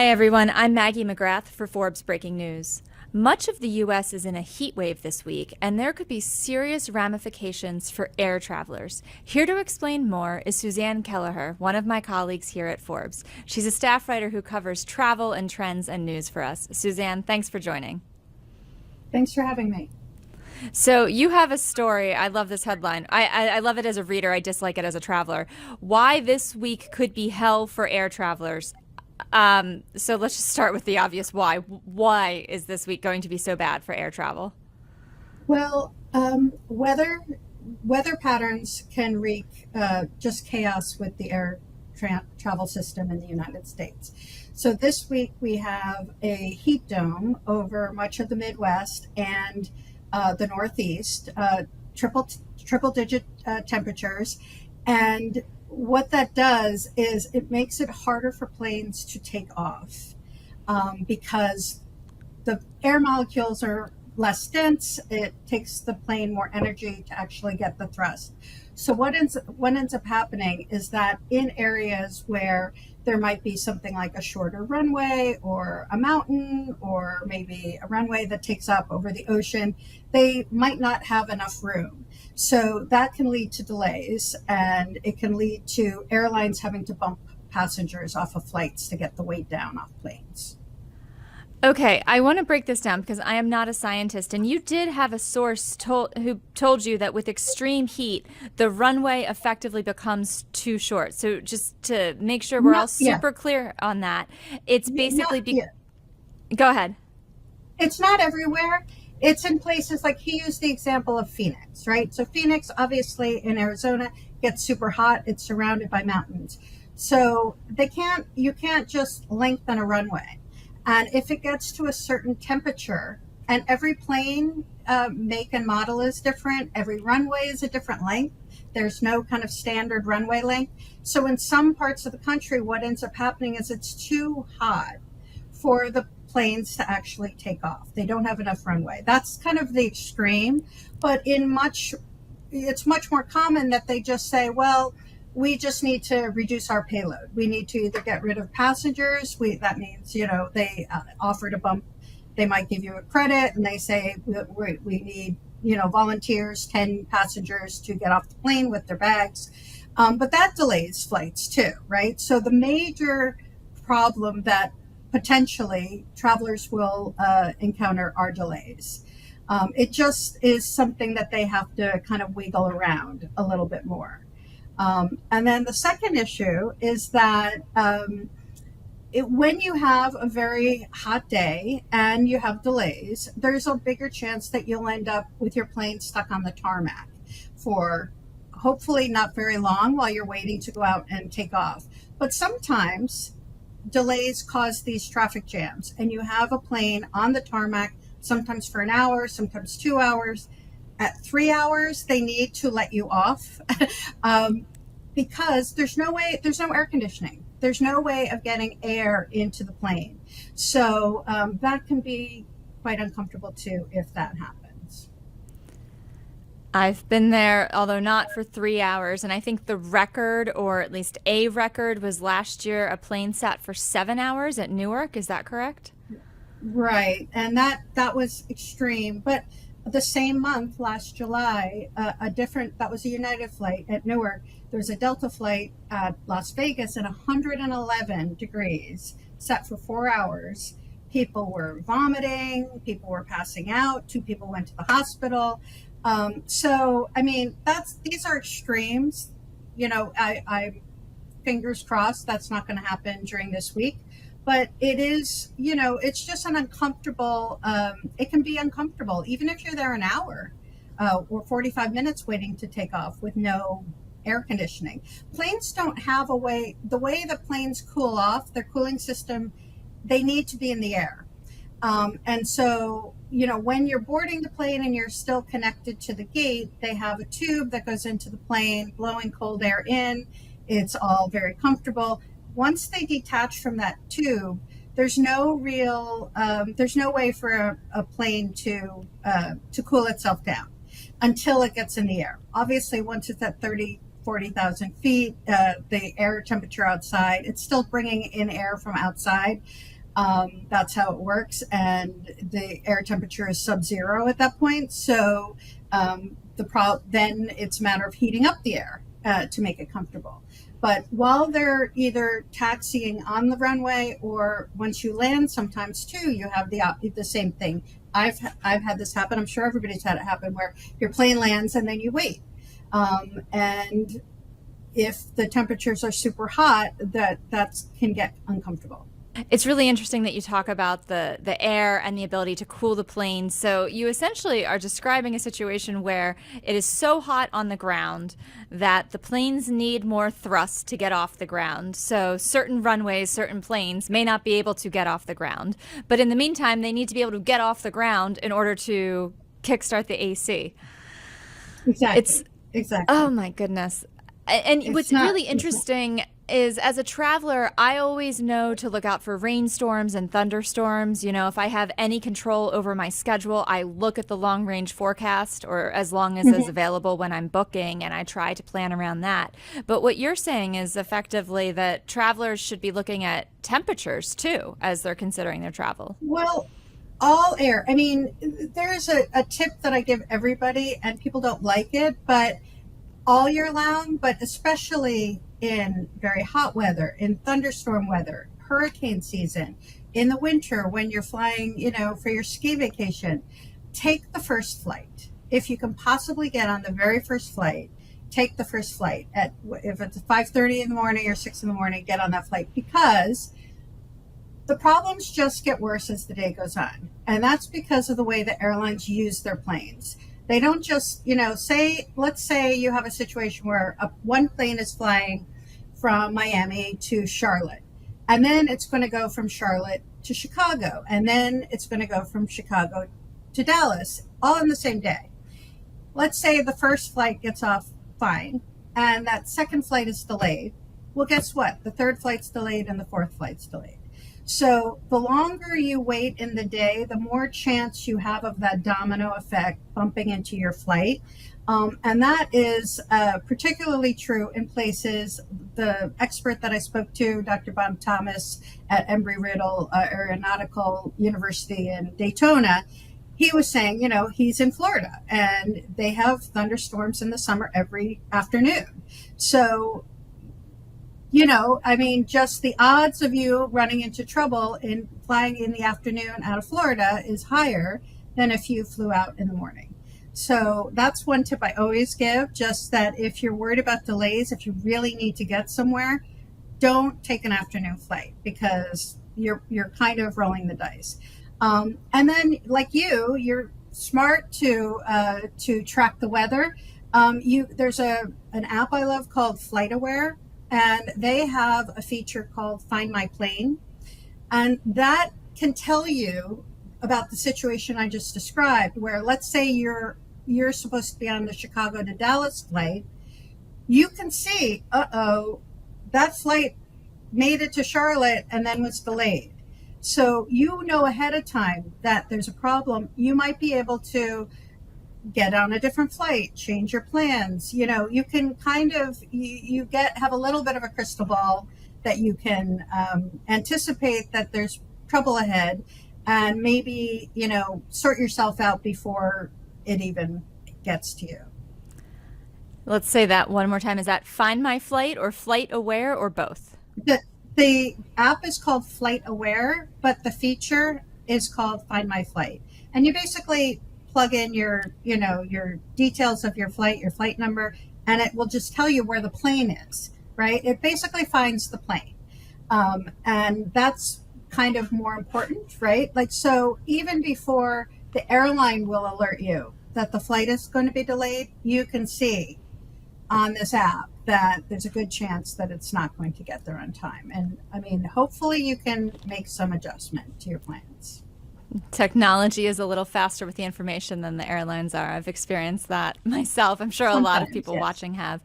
Hi, everyone. I'm Maggie McGrath for Forbes Breaking News. Much of the U.S. is in a heat wave this week, and there could be serious ramifications for air travelers. Here to explain more is Suzanne Kelleher, one of my colleagues here at Forbes. She's a staff writer who covers travel and trends and news for us. Suzanne, thanks for joining. Thanks for having me. So you have a story. I love this headline. I love it as a reader. I dislike it as a traveler. Why this week could be hell for air travelers. So let's just start with the obvious why. Why is this week going to be so bad for air travel? Well, weather patterns can wreak just chaos with the air travel system in the United States. So this week we have a heat dome over much of the Midwest and the Northeast, triple digit temperatures, and what that does is it makes it harder for planes to take off because the air molecules are less dense. It takes the plane more energy to actually get the thrust. So what ends up happening is that in areas where there might be something like a shorter runway or a mountain or maybe a runway that takes up over the ocean, they might not have enough room. So that can lead to delays, and it can lead to airlines having to bump passengers off of flights to get the weight down off planes. Okay, I want to break this down because I am not a scientist, and you did have a source who told you that with extreme heat, the runway effectively becomes too short. So just to make sure we're all super clear on that, it's basically Go ahead. It's not everywhere. It's in places like he used the example of Phoenix, right? So Phoenix, obviously in Arizona, gets super hot. It's surrounded by mountains. So you can't just lengthen a runway. And if it gets to a certain temperature, and every plane make and model is different, every runway is a different length. There's no kind of standard runway length. So in some parts of the country, what ends up happening is it's too hot for the planes to actually take off. They don't have enough runway. That's kind of the extreme, but it's much more common that they just say, well, we just need to reduce our payload. We need to either get rid of passengers. That means, they offer to bump. They might give you a credit and they say, we need, volunteers, 10 passengers to get off the plane with their bags. But that delays flights too, right? So the major problem that potentially travelers will encounter are delays. It just is something that they have to kind of wiggle around a little bit more. And then the second issue is that when you have a very hot day and you have delays, there's a bigger chance that you'll end up with your plane stuck on the tarmac for hopefully not very long while you're waiting to go out and take off. But sometimes delays cause these traffic jams, and you have a plane on the tarmac, sometimes for an hour, sometimes 2 hours. At 3 hours, they need to let you off because there's no air conditioning. There's no way of getting air into the plane. So that can be quite uncomfortable too if that happens. I've been there, although not for 3 hours, and I think the record, or at least a record, was last year a plane sat for 7 hours at Newark. Is that correct? Right, and that was extreme. But the same month, last July, that was a United flight at Newark. There was a Delta flight at Las Vegas at 111 degrees, sat for 4 hours. People were vomiting, people were passing out, 2 people went to the hospital. So, I mean, these are extremes. I fingers crossed that's not going to happen during this week. But it is, it's just an uncomfortable, it can be uncomfortable, even if you're there an hour or 45 minutes waiting to take off with no air conditioning. Planes don't have the way that planes cool off, their cooling system, they need to be in the air. And so, when you're boarding the plane and you're still connected to the gate, they have a tube that goes into the plane, blowing cold air in. It's all very comfortable. Once they detach from that tube, there's no way for a plane to cool itself down until it gets in the air. Obviously, once it's at 40,000 feet, the air temperature outside, it's still bringing in air from outside. That's how it works, and the air temperature is sub-zero at that point. So then it's a matter of heating up the air to make it comfortable. But while they're either taxiing on the runway or once you land, sometimes too, you have the same thing. I've had this happen. I'm sure everybody's had it happen where your plane lands and then you wait. And if the temperatures are super hot, that can get uncomfortable. It's really interesting that you talk about the air and the ability to cool the plane. So you essentially are describing a situation where it is so hot on the ground that the planes need more thrust to get off the ground. So certain runways, certain planes may not be able to get off the ground. But in the meantime, they need to be able to get off the ground in order to kickstart the AC. Exactly. Exactly. Oh my goodness. And what's really interesting is, as a traveler, I always know to look out for rainstorms and thunderstorms. You know, if I have any control over my schedule, I look at the long range forecast, or as long as is available when I'm booking, and I try to plan around that. But what you're saying is effectively that travelers should be looking at temperatures too as they're considering their travel. Well, all air. I mean, there's a tip that I give everybody, and people don't like it, but all year long, but especially in very hot weather, in thunderstorm weather, hurricane season, in the winter when you're flying, for your ski vacation, take the first flight. If you can possibly get on the very first flight, take the first flight. If it's 5:30 in the morning or 6 in the morning, get on that flight, because the problems just get worse as the day goes on. And that's because of the way the airlines use their planes. They don't just, let's say you have a situation where one plane is flying from Miami to Charlotte, and then it's going to go from Charlotte to Chicago, and then it's going to go from Chicago to Dallas, all in the same day. Let's say the first flight gets off fine, and that second flight is delayed. Well, guess what? The third flight's delayed and the fourth flight's delayed. So the longer you wait in the day, the more chance you have of that domino effect bumping into your flight. And that is particularly true in places. The expert that I spoke to, Dr. Bob Thomas at Embry-Riddle Aeronautical University in Daytona, he was saying, he's in Florida and they have thunderstorms in the summer every afternoon. So just the odds of you running into trouble in flying in the afternoon out of Florida is higher than if you flew out in the morning. So that's one tip I always give, just that if you're worried about delays, if you really need to get somewhere, don't take an afternoon flight, because you're kind of rolling the dice. And then, like you're smart to track the weather. There's an app I love called FlightAware, and they have a feature called Find My Plane. And that can tell you about the situation I just described, where let's say you're supposed to be on the Chicago to Dallas flight. You can see, that flight made it to Charlotte and then was delayed. So ahead of time that there's a problem. You might be able to get on a different flight, change your plans. You can kind of, have a little bit of a crystal ball that you can anticipate that there's trouble ahead, and maybe, sort yourself out before it even gets to you. Let's say that one more time. Is that Find My Flight or FlightAware, or both? The app is called FlightAware, but the feature is called Find My Flight. And you basically plug in your details of your flight number, and it will just tell you where the plane is, right? It basically finds the plane. And that's kind of more important, right? Like, so even before the airline will alert you that the flight is going to be delayed, you can see on this app that there's a good chance that it's not going to get there on time. And hopefully you can make some adjustment to your plans. Technology is a little faster with the information than the airlines are. I've experienced that myself. I'm sure a lot of people watching have.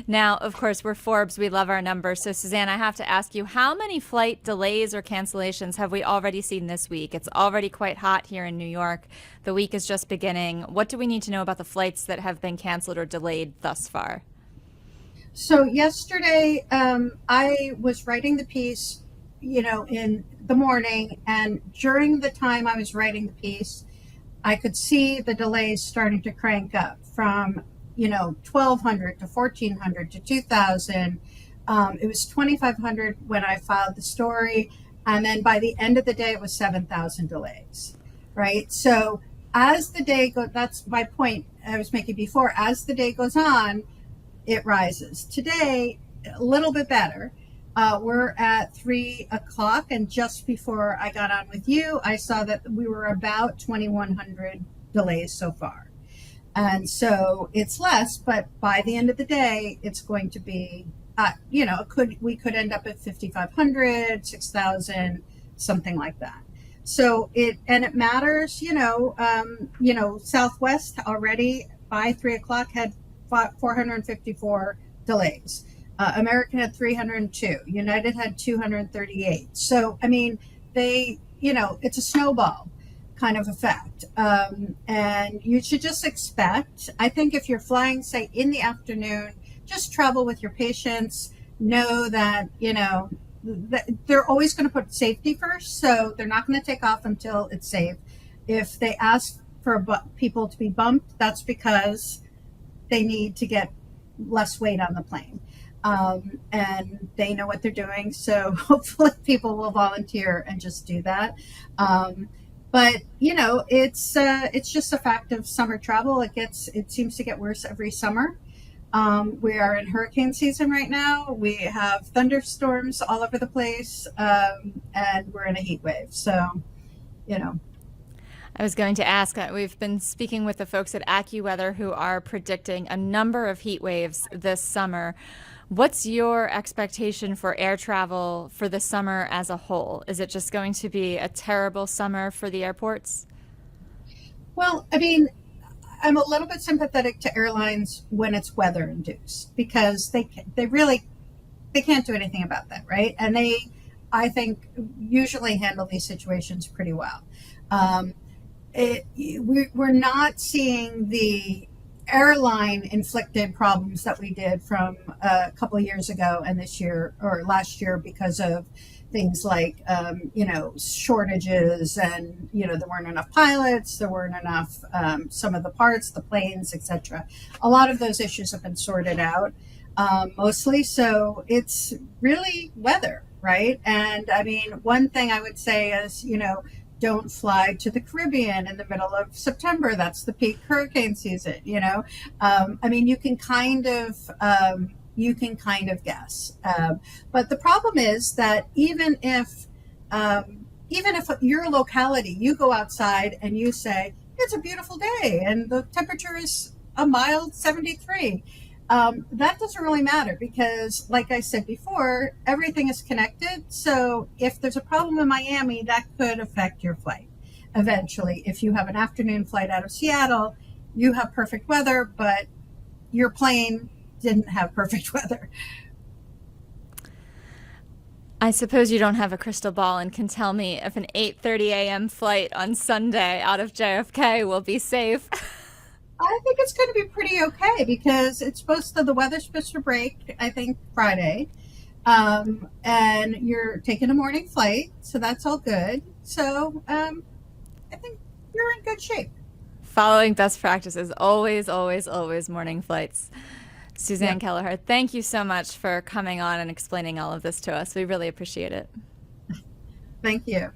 Now, of course, we're Forbes. We love our numbers. So, Suzanne, I have to ask you, how many flight delays or cancellations have we already seen this week? It's already quite hot here in New York. The week is just beginning. What do we need to know about the flights that have been canceled or delayed thus far? So yesterday, I was writing the piece in the morning, and during the time I was writing the piece, I could see the delays starting to crank up from 1,200 to 1,400 to 2,000. It was 2,500 when I filed the story, and then by the end of the day, it was 7,000 delays. Right. So as the day goes, that's my point I was making before. As the day goes on, it rises. Today, a little bit better. We're at 3 o'clock, and just before I got on with you, I saw that we were about 2,100 delays so far. And so it's less, but by the end of the day, it's going to be, we could end up at 5,500, 6,000, something like that. So it matters, Southwest already by 3 o'clock had 454 delays. American had 302. United had 238. So, I mean, it's a snowball kind of effect. And you should just expect, I think if you're flying, say, in the afternoon, just travel with your patients. Know that, they're always going to put safety first. So they're not going to take off until it's safe. If they ask for people to be bumped, that's because they need to get less weight on the plane. And they know what they're doing. So hopefully people will volunteer and just do that. But it's just a fact of summer travel. It seems to get worse every summer. We are in hurricane season right now. We have thunderstorms all over the place, and we're in a heat wave. So, I was going to ask, we've been speaking with the folks at AccuWeather who are predicting a number of heat waves this summer. What's your expectation for air travel for the summer as a whole? Is it just going to be a terrible summer for the airports? Well, I mean, I'm a little bit sympathetic to airlines when it's weather induced, because they can't do anything about that, right? And I think, usually handle these situations pretty well. We're not seeing the airline inflicted problems that we did from a couple of years ago and this year or last year because of things like shortages, and there weren't enough pilots, there weren't enough some of the parts, the planes, etc. A lot of those issues have been sorted out, mostly. So it's really weather, right? And I mean, one thing I would say is, don't fly to the Caribbean in the middle of September. That's the peak hurricane season. I mean, you can kind of guess. But the problem is that even if your locality, you go outside and you say it's a beautiful day and the temperature is a mild 73. That doesn't really matter, because, like I said before, everything is connected. So if there's a problem in Miami, that could affect your flight eventually. If you have an afternoon flight out of Seattle, you have perfect weather, but your plane didn't have perfect weather. I suppose you don't have a crystal ball and can tell me if an 8:30 a.m. flight on Sunday out of JFK will be safe. I think it's going to be pretty okay, because the weather's supposed to break, I think, Friday. And you're taking a morning flight, so that's all good. So I think you're in good shape. Following best practices, always, always, always morning flights. Suzanne Kelleher, thank you so much for coming on and explaining all of this to us. We really appreciate it. Thank you.